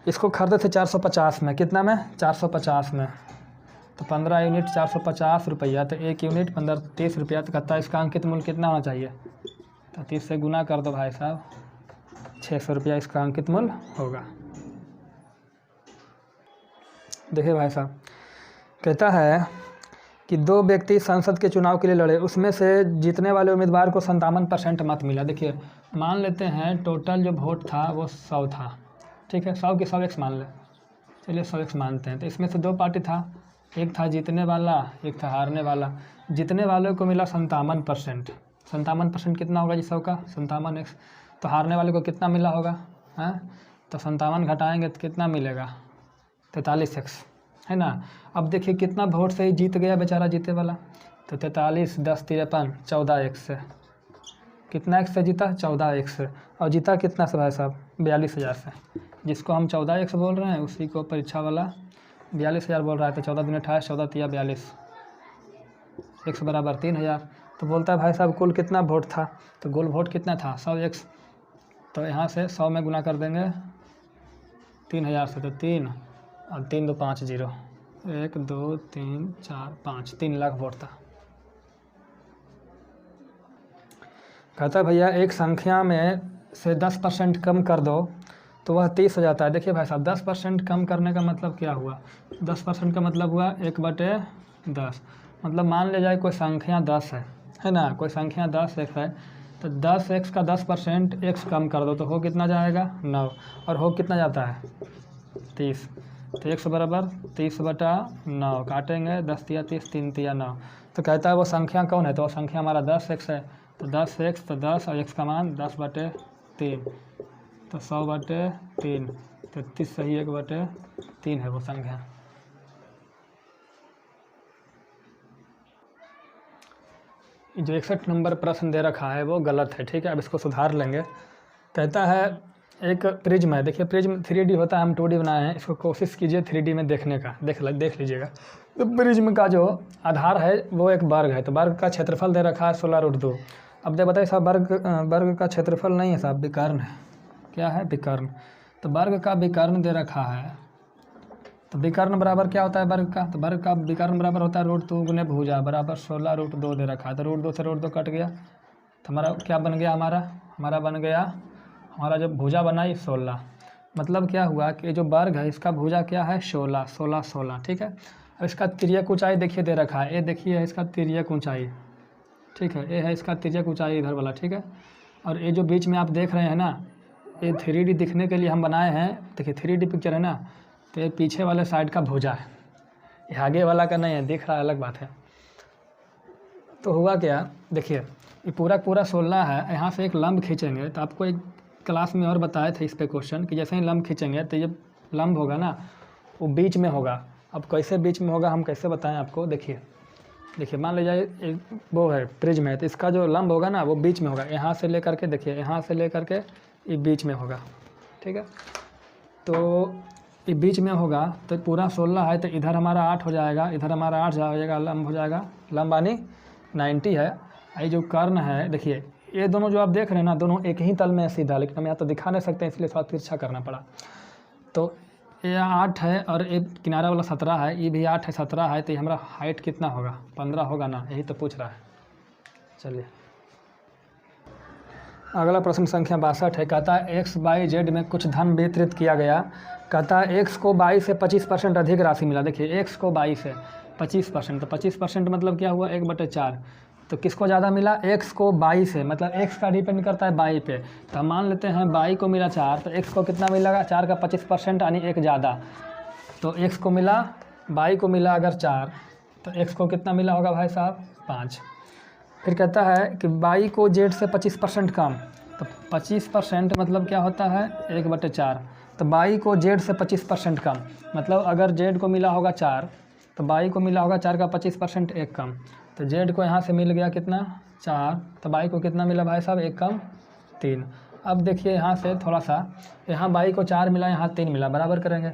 इसको खरीदे थे 450 में, कितना में? 450 में। तो 15 यूनिट 450 रुपया, तो 1 यूनिट 15 30 रुपया। तो कहता है इसका अंकित मूल्य कितना होना चाहिए? तो 30 से गुना कर दो भाई साहब, 600 रुपया इसका अंकित मूल्य होगा। देखिए भाई साहब कहता है कि 2 व्यक्ति संसद के चुनाव के लिए लड़े, उसमें से जीतने वाले उम्मीदवार को 57% मत मिला। देखिए मान लेते हैं टोटल जो वोट था वो 100 था, ठीक है। 100 की 100 एक्स मान ले, चलिए 100 एक्स मानते हैं। तो इसमें से 2 पार्टी था, एक था जीतने वाला, एक था हारने वाला। जीतने वाले को मिला 57%। 57% कितना होगा जी 100 का? 57 एक्स। तो हारने वाले को कितना मिला होगा? हैं तो 57 घटाएंगे तो कितना मिलेगा? 43 एक्स, है ना। अब देखिए कितना वोट से ही जीत गया बेचारा जीते वाला। तो 43 10 53 14 एक्स से, कितना एक्स से जीता? 14 एक्स से। और जीता कितना से भाई साहब? 42,000 से। जिसको हम 14 एक्स बोल रहे हैं उसी को परीक्षा वाला 42,000 बोल रहा है। तो 14 दूनी 28, 14 तिया 42, एक्स बराबर 3,000। तो बोलता है भाई साहब कुल कितना वोट था? तो कुल वोट कितना था? 100 एक्स। तो यहाँ से 100 में गुना कर देंगे 3,000 से, तो 3 और 3 2 5 0, 1 2 3 4 5, 3 लाख वोट था। कहता है भैया एक संख्या में से 10% कम कर दो तो वह 30 हो जाता है। देखिए भाई साहब 10% कम करने का मतलब क्या हुआ? 10% का मतलब हुआ 1/10। मतलब मान ले जाए कोई संख्या 10 है ना, कोई संख्या 10 एक्स है, तो 10 एक्स का 10% एक्स कम कर दो तो हो कितना जाएगा? 9। और हो कितना जाता है? 30। तो एक्स बराबर 30/9, काटेंगे 10 तिया 30, 3 तिया 9। तो कहता है वो संख्या कौन है? तो वो संख्या हमारा 10 एक्स है। तो 10 एक्स, तो 10 और एक्स का मान 10/3, तो 100/3, 33 सही 1/3 है वो संख्या। जो 61 नंबर प्रश्न दे रखा है वो गलत है, ठीक है। अब इसको सुधार लेंगे। कहता है एक प्रिज्म है, देखिए प्रिज्म 3D होता है, हम 2D बनाए हैं। इसको कोशिश कीजिए 3D में देखने का, देख लीजिएगा। तो प्रिज्म का जो आधार है वो एक वर्ग है, तो वर्ग का क्षेत्रफल दे रखा है 16√2। अब दे बताइए साहब वर्ग का क्षेत्रफल नहीं है साहब, विकर्ण है। क्या है? विकर्ण। तो वर्ग का विकर्ण दे रखा है, तो विकर्ण बराबर क्या होता है वर्ग का? तो वर्ग का विकर्ण बराबर होता है √2 गुने भुजा बराबर 16√2 दे रखा है। तो √2 से √2 कट गया, तो हमारा क्या बन गया? हमारा बन गया, हमारा जो भुजा बना ये 16। मतलब क्या हुआ कि जो वर्ग है इसका भुजा क्या है? 16 16 16, ठीक है। अब इसका तिर्यक ऊंचाई देखिए दे रखा है, ये देखिए इसका तिर्यक ऊंचाई, ठीक है। ये है इसका तिर्यक ऊंचाई इधर वाला, ठीक है। और ये जो बीच में आप देख रहे हैं ना, ये 3D दिखने के लिए हम बनाए हैं। देखिए 3D पिक्चर है ना, तो ये पीछे वाले साइड का भुजा है, ये आगे वाला का नहीं है, दिख रहा है अलग बात है। तो हुआ क्या? देखिए ये पूरा पूरा 16 है। यहाँ से एक लंब खींचेंगे तो आपको एक क्लास में और बताए थे इस पे क्वेश्चन कि जैसे ही लंब खींचेंगे तो ये लंब होगा ना वो बीच में होगा। अब कैसे बीच में होगा हम कैसे बताएं आपको, देखिए मान लीजिए वो है प्रिज्म है तो इसका जो लंब होगा ना वो बीच में होगा। यहाँ से लेकर के देखिए, यहाँ से लेकर के ये बीच में होगा, ठीक है। तो ये बीच में होगा तो पूरा 16 है तो इधर हमारा 8 हो जाएगा, इधर हमारा 8 हो जाएगा, लंब हो जाएगा, लंब यानी 90 है। ये जो कर्ण है देखिए ये दोनों जो आप देख रहे हैं ना दोनों एक ही तल में है सीधा, लेकिन हम यहाँ तो दिखा नहीं सकते इसलिए थोड़ा तिरछा करना पड़ा। तो ये 8 है और ये किनारा वाला 17 है, ये भी 8 है 17 है, तो ये हमारा हाइट कितना होगा 15 होगा ना, यही तो पूछ रहा है। चलिए अगला प्रश्न संख्या 62 है। कहता है एक्स बाई जेड में कुछ धन वितरित किया गया। कहता है एक्स को 22 से 25% अधिक राशि मिला। देखिए एक्स को 22 से 25%, तो 25% मतलब क्या हुआ 1/4। तो किसको ज़्यादा मिला, एक्स को 22 से, मतलब एक्स का डिपेंड करता है वाई पे। तो हम मान लेते हैं वाई को मिला 4, तो एक्स को कितना मिलेगा 4 का 25% यानी 1 ज़्यादा। तो एक्स को मिला, वाई को मिला अगर 4 तो एक्स को कितना मिला होगा भाई साहब 5। फिर कहता है कि वाई को जेड से 25% कम। तो 25% मतलब क्या होता है 1/4। तो वाई को जेड से 25% कम, मतलब अगर जेड को मिला होगा 4 तो वाई को मिला होगा 4 का 25% 1 कम। तो जेड को यहाँ से मिल गया कितना 4, तो वाई को कितना मिला भाई साहब 1 कम 3। अब देखिए यहाँ से थोड़ा सा, यहाँ वाई को 4 मिला, यहाँ 3 मिला, बराबर करेंगे।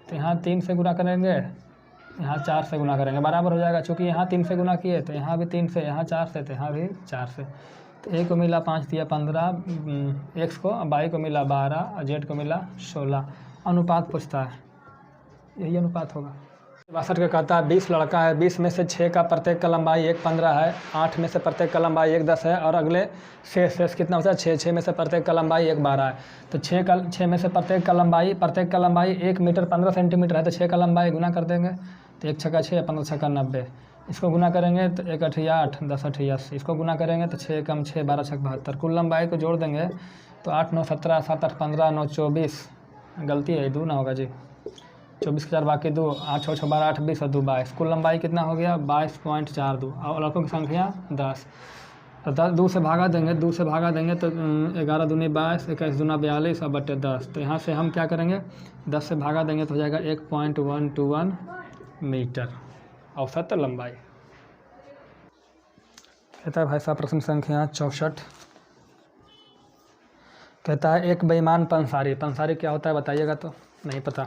तो यहाँ 3 से गुना करेंगे, यहाँ 4 से गुना करेंगे, बराबर हो जाएगा। चूँकि यहाँ 3 से गुना किए तो यहाँ भी 3 से, यहाँ 4 से, तो यहाँ भी 4 से। तो ए को मिला 5 दिया 15, एक्स को, वाई को मिला 12 और जेड को मिला 16। अनुपात पूछता है, यही अनुपात होगा। 62 का कहता है 20 लड़का है, 20 में से 6 का प्रत्येक का लंबाई 1 15 है, 8 में से प्रत्येक का लंबाई 1 10 है और अगले शेष कितना होता है 6 में से प्रत्येक का लंबाई 1 12 है। तो 6 में से प्रत्येक का लंबाई 1 मीटर 15 सेंटीमीटर है, तो 6 का लंबाई गुना कर देंगे। तो 1 छक्का 6, 15 छक्का 90, इसको गुना करेंगे तो 1 8 8, 10 8 80, इसको गुना करेंगे तो 6 कम 6, 12 छक्का 72। कुल लंबाई को जोड़ देंगे तो 8 9 17, 7 8 15, 9 24, गलती है 2 ना होगा जी, 24 के 4 बाकी 2, 8 6 6 12 8 20 और 2 22। कुल लंबाई कितना हो गया 22.42। और लड़कों की संख्या 10। तो 2 से भागा देंगे, 2 से भागा देंगे तो 11 दूनी 22, 21 दूना 42 और बटे 10। तो यहाँ से हम क्या करेंगे 10 से भागा देंगे तो हो जाएगा 1.121 मीटर औसत लंबाई। कहता है भाई साहब प्रश्न संख्या 64। कहता है एक बेईमान पंसारी, पंसारी क्या होता है बताइएगा, तो नहीं पता।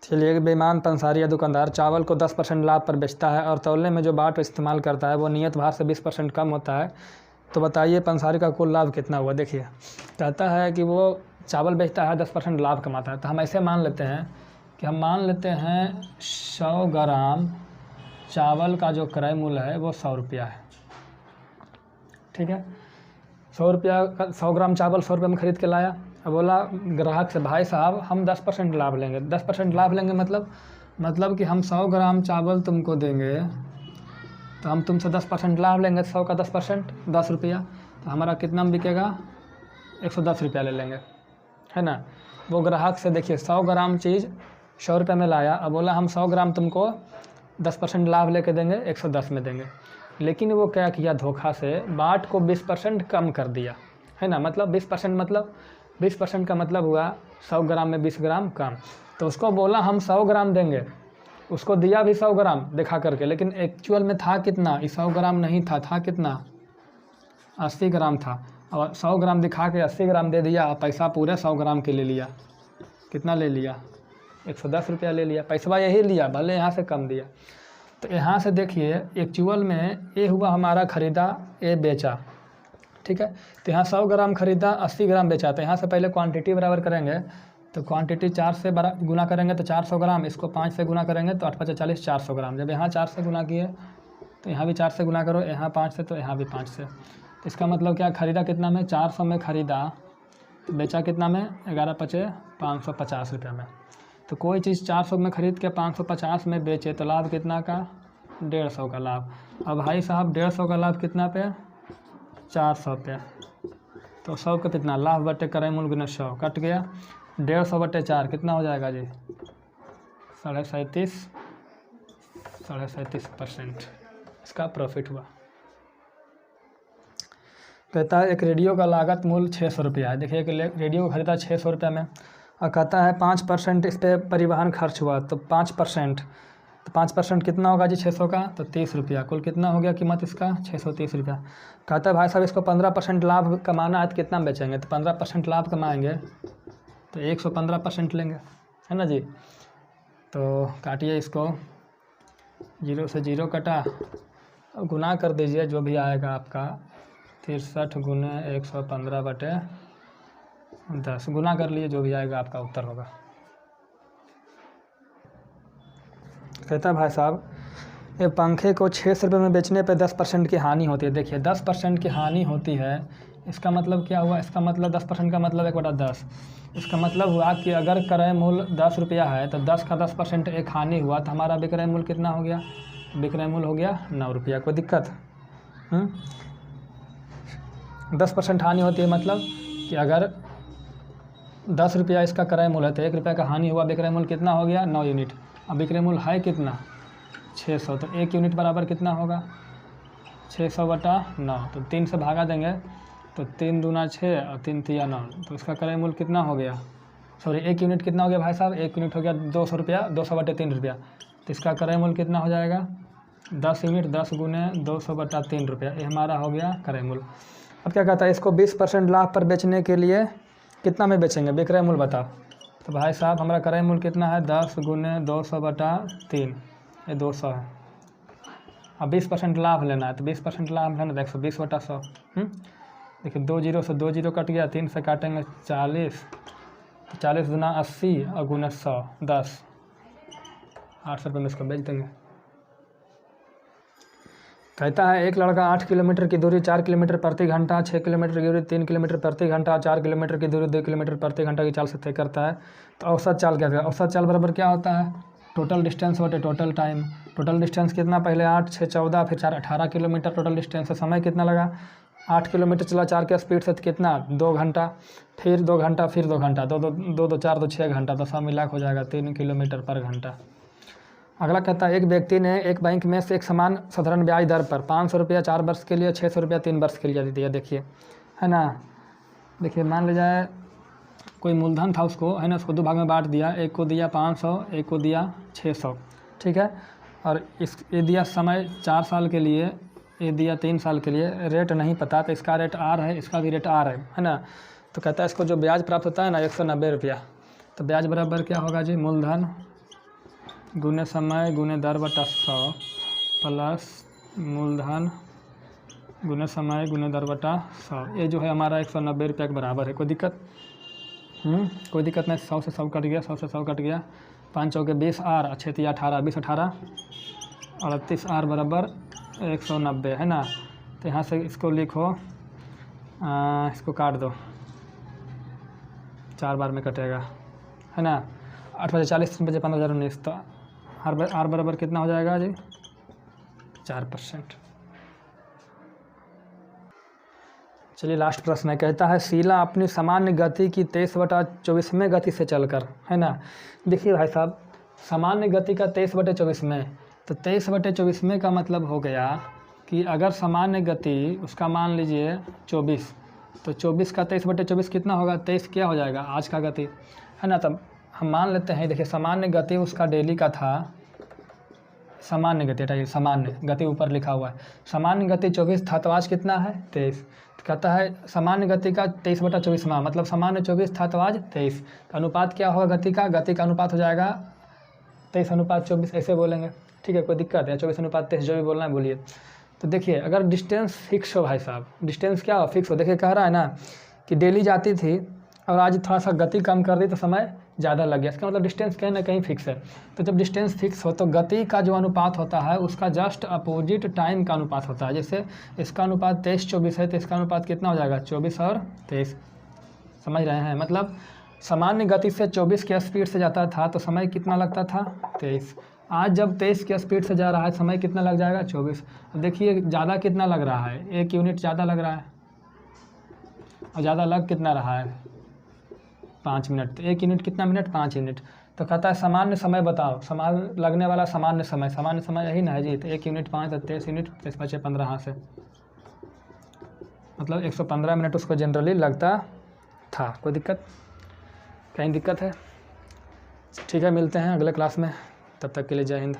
चलिए, एक बेईमान पंसारी या दुकानदार चावल को 10% लाभ पर बेचता है और तौलने में जो बाट इस्तेमाल करता है वो नियत भार से 20% कम होता है। तो बताइए पंसारी का कुल लाभ कितना हुआ। देखिए कहता है कि वो चावल बेचता है 10% लाभ कमाता है। तो हम ऐसे मान लेते हैं कि हम मान लेते हैं 100 ग्राम चावल का जो क्रय मूल्य है वो 100 रुपया है, ठीक है। 100 रुपया का 100 ग्राम चावल 100 रुपये में ख़रीद के लाया। अब बोला ग्राहक से भाई साहब हम 10% लाभ लेंगे। 10% लाभ लेंगे मतलब कि हम 100 ग्राम चावल तुमको देंगे तो हम तुमसे 10% लाभ लेंगे। 100 का 10% 10 रुपया, तो हमारा कितना में बिकेगा 110 रुपया ले लेंगे, है ना। वो ग्राहक से देखिए 100 ग्राम चीज़ 100 रुपये में लाया, अब बोला हम 100 ग्राम तुमको 10% लाभ लेके देंगे, 110 में देंगे। लेकिन वो क्या किया धोखा से बाट को 20% कम कर दिया, है ना। मतलब 20% मतलब 20% का मतलब हुआ 100 ग्राम में 20 ग्राम कम। तो उसको बोला हम 100 ग्राम देंगे, उसको दिया भी 100 ग्राम दिखा करके, लेकिन एक्चुअल में था कितना 100 ग्राम नहीं था, था कितना 80 ग्राम था। और 100 ग्राम दिखा के 80 ग्राम दे दिया, पैसा पूरे 100 ग्राम के ले लिया। कितना ले लिया 110 रुपया ले लिया, पैसा यही लिया, भले यहाँ से कम दिया। तो यहाँ से देखिए एक्चुअल में ये हुआ हमारा ख़रीदा, ये बेचा, ठीक है। तो यहाँ 100 ग्राम ख़रीदा, 80 ग्राम बेचा। तो यहाँ से पहले क्वांटिटी बराबर करेंगे, तो क्वांटिटी 4 से गुना करेंगे तो 400 ग्राम, इसको 5 से गुना करेंगे तो 8 5 40 400 ग्राम। जब यहाँ 4 से गुना किए तो यहाँ भी 4 से गुना करो, यहाँ 5 से तो यहाँ भी 5 से। तो इसका मतलब क्या ख़रीदा कितना में 400 में ख़रीदा, तो बेचा कितना में 11 5 550 रुपये में। तो कोई चीज़ 400 में ख़रीद के 550 में बेचे तो लाभ कितना का 150 का लाभ। अब भाई साहब 150 का लाभ कितना पे 400 पे। तो 100 का कितना लाभ बटे क्रय मूल्य गुना 100 कट गया, 150 बटे 4 कितना हो जाएगा जी 37.37% इसका प्रॉफिट हुआ। कहता है एक रेडियो का लागत मूल्य 600 रुपया है। देखिए एक रेडियो को खरीदा 600 रुपये में, और कहता है 5% इस पर परिवहन खर्च हुआ, तो 5%, तो 5% कितना होगा जी 600 का, तो 30 रुपया। कुल कितना हो गया कीमत इसका, 630 रुपया। कहता है भाई साहब इसको 15% लाभ कमाना है तो कितना बेचेंगे, तो 15% लाभ कमाएंगे तो 115% लेंगे, है ना जी। तो काटिए इसको, 0 से 0 कटा, गुना कर दीजिए जो भी आएगा आपका, 63 गुने 115/10, गुना कर लिए जो भी आएगा आपका उत्तर होगा। कहता है भाई साहब ये पंखे को 600 रुपये में बेचने पे 10% की हानि होती है। देखिए 10% की हानि होती है, इसका मतलब क्या हुआ, इसका मतलब 10% का मतलब 1/10। इसका मतलब हुआ कि अगर क्रय मूल्य 10 रुपया है तो 10 का 10% एक हानि हुआ, तो हमारा विक्रय मूल्य कितना हो गया, विक्रय मूल्य हो गया 9 रुपया। कोई दिक्कत? 10% हानि होती है मतलब कि अगर 10 रुपया इसका क्रय मूल्य है तो 1 रुपया का हानि हुआ, विक्रय मूल्य कितना हो गया 9 यूनिट। अब विक्रय मूल्य है कितना 600, तो 1 यूनिट बराबर कितना होगा 600/9, तो 3 से भागा देंगे तो 3 दूना 6 और 3 तिया 9, तो इसका क्रय मूल्य कितना हो गया, सॉरी 1 यूनिट कितना हो गया भाई साहब, 1 यूनिट हो गया 200 रुपया, 200/3 रुपया। तो इसका क्रय मूल्य कितना हो जाएगा 10 यूनिट, 10 गुने 200/3 रुपया, ये हमारा हो गया क्रय मूल्य। अब क्या कहता है इसको 20% लाभ पर बेचने के लिए कितना में बेचेंगे, विक्रय मूल्य बताओ। तो भाई साहब हमारा क्रय मूल्य कितना है 10 गुने 200/3, ये 200 है। अब 20% लाभ लेना है, तो 20% लाभ लेना है 120/100। देखिए 2 जीरो से 2 जीरो कट गया, 3 से काटेंगे 40, तो 40 गुना 80 और गुना 100 10, 800 रुपये में इसको बेच देंगे। कहता है एक लड़का 8 किलोमीटर की दूरी 4 किलोमीटर प्रति घंटा, 6 किलोमीटर की दूरी 3 किलोमीटर प्रति घंटा, 4 किलोमीटर की दूरी 2 किलोमीटर प्रति घंटा की चाल से तय करता है। तो औसत चाल क्या है, औसत चाल बराबर क्या होता है, टोटल डिस्टेंस बटे टोटल टाइम। टोटल डिस्टेंस कितना, पहले 8 6 14 फिर 4 18 किलोमीटर टोटल डिस्टेंस है। समय कितना लगा, 8 किलोमीटर चला 4 के स्पीड से, तो कितना 2 घंटा, फिर 2 घंटा, फिर 2 घंटा, 2 2 2 4 2 6 घंटा, तो सब मिला हो जाएगा 3 किलोमीटर पर घंटा। अगला कहता है एक व्यक्ति ने एक बैंक में से एक समान साधारण ब्याज दर पर 500 रुपया 4 वर्ष के लिए, 600 रुपया 3 वर्ष के लिए दे दिया। देखिए है ना, देखिए मान लिया जाए कोई मूलधन था उसको, है ना, उसको 2 भाग में बांट दिया, एक को दिया 500, एक को दिया 600, ठीक है। और ये दिया समय 4 साल के लिए, ये दिया 3 साल के लिए, रेट नहीं पता, तो इसका रेट R है, इसका भी रेट R है ना। तो कहता है इसको जो ब्याज प्राप्त होता है ना 190 रुपया। तो ब्याज बराबर क्या होगा जी, मूलधन गुने समय गुने दर बटा 100 प्लस मूलधन गुने समय गुने दर बटा 100, ये जो है हमारा 190 रुपया के बराबर है। कोई दिक्कत? कोई दिक्कत नहीं। 100 से 100 कट गया, 100 से 100 कट गया, 5 चौके 20 R, 6 तिया 18, 20 18 38 R बराबर 190, है ना। तो यहाँ से इसको लिखो, इसको काट दो, 4 बार में कटेगा, है ना। 8 बजे 40 बजे 15,019, तो R बराबर कितना हो जाएगा जी 4%। चलिए लास्ट प्रश्न है। कहता है शीला अपनी सामान्य गति की 23/24 गति से चलकर, है ना। देखिए भाई साहब सामान्य गति का 23/24 में, तो 23/24 का मतलब हो गया कि अगर सामान्य गति उसका मान लीजिए 24, तो 24 का 23/24 कितना होगा, 23 क्या हो जाएगा आज का गति, है ना। तब हम मान लेते हैं, देखिए सामान्य गति उसका डेली का था, सामान्य गति हटाइए, सामान्य गति ऊपर लिखा हुआ है, सामान्य गति 24 था, तो आज कितना है 23। तो कहता है सामान्य गति का 23/24 मतलब सामान्य 24 था तो आज 23, अनुपात क्या होगा गति का अनुपात हो जाएगा 23/24, ऐसे बोलेंगे, ठीक है। कोई दिक्कत है, 24/23 जो भी बोलना है बोलिए। तो देखिए अगर डिस्टेंस फिक्स हो भाई साहब, डिस्टेंस क्या हो, फिक्स हो, देखिए कह रहा है ना कि डेली जाती थी और आज थोड़ा सा गति कम कर दी तो समय ज़्यादा लग गया, इसका मतलब डिस्टेंस कहीं ना कहीं फिक्स है। तो जब डिस्टेंस फिक्स हो तो गति का जो अनुपात होता है उसका जस्ट अपोजिट टाइम का अनुपात होता है। जैसे इसका अनुपात 23/24 है, तो इसका अनुपात कितना हो जाएगा 24 और 23, समझ रहे हैं। मतलब सामान्य गति से 24 की स्पीड से जाता था तो समय कितना लगता था 23, आज जब 23 की स्पीड से जा रहा है समय कितना लग जाएगा 24। देखिए ज़्यादा कितना लग रहा है, 1 यूनिट ज़्यादा लग रहा है, और ज़्यादा लग कितना रहा है 5 मिनट। तो 1 यूनिट कितना मिनट, 5 यूनिट। तो कहता है सामान्य समय बताओ, समान लगने वाला सामान्य समय यही ना है जी। तो 1 यूनिट 5, 23 यूनिट, 23 बचे 15 यहाँ से, मतलब 115 मिनट उसको जनरली लगता था। कोई दिक्कत, कहीं दिक्कत है? ठीक है, मिलते हैं अगले क्लास में, तब तक के लिए जय हिंद।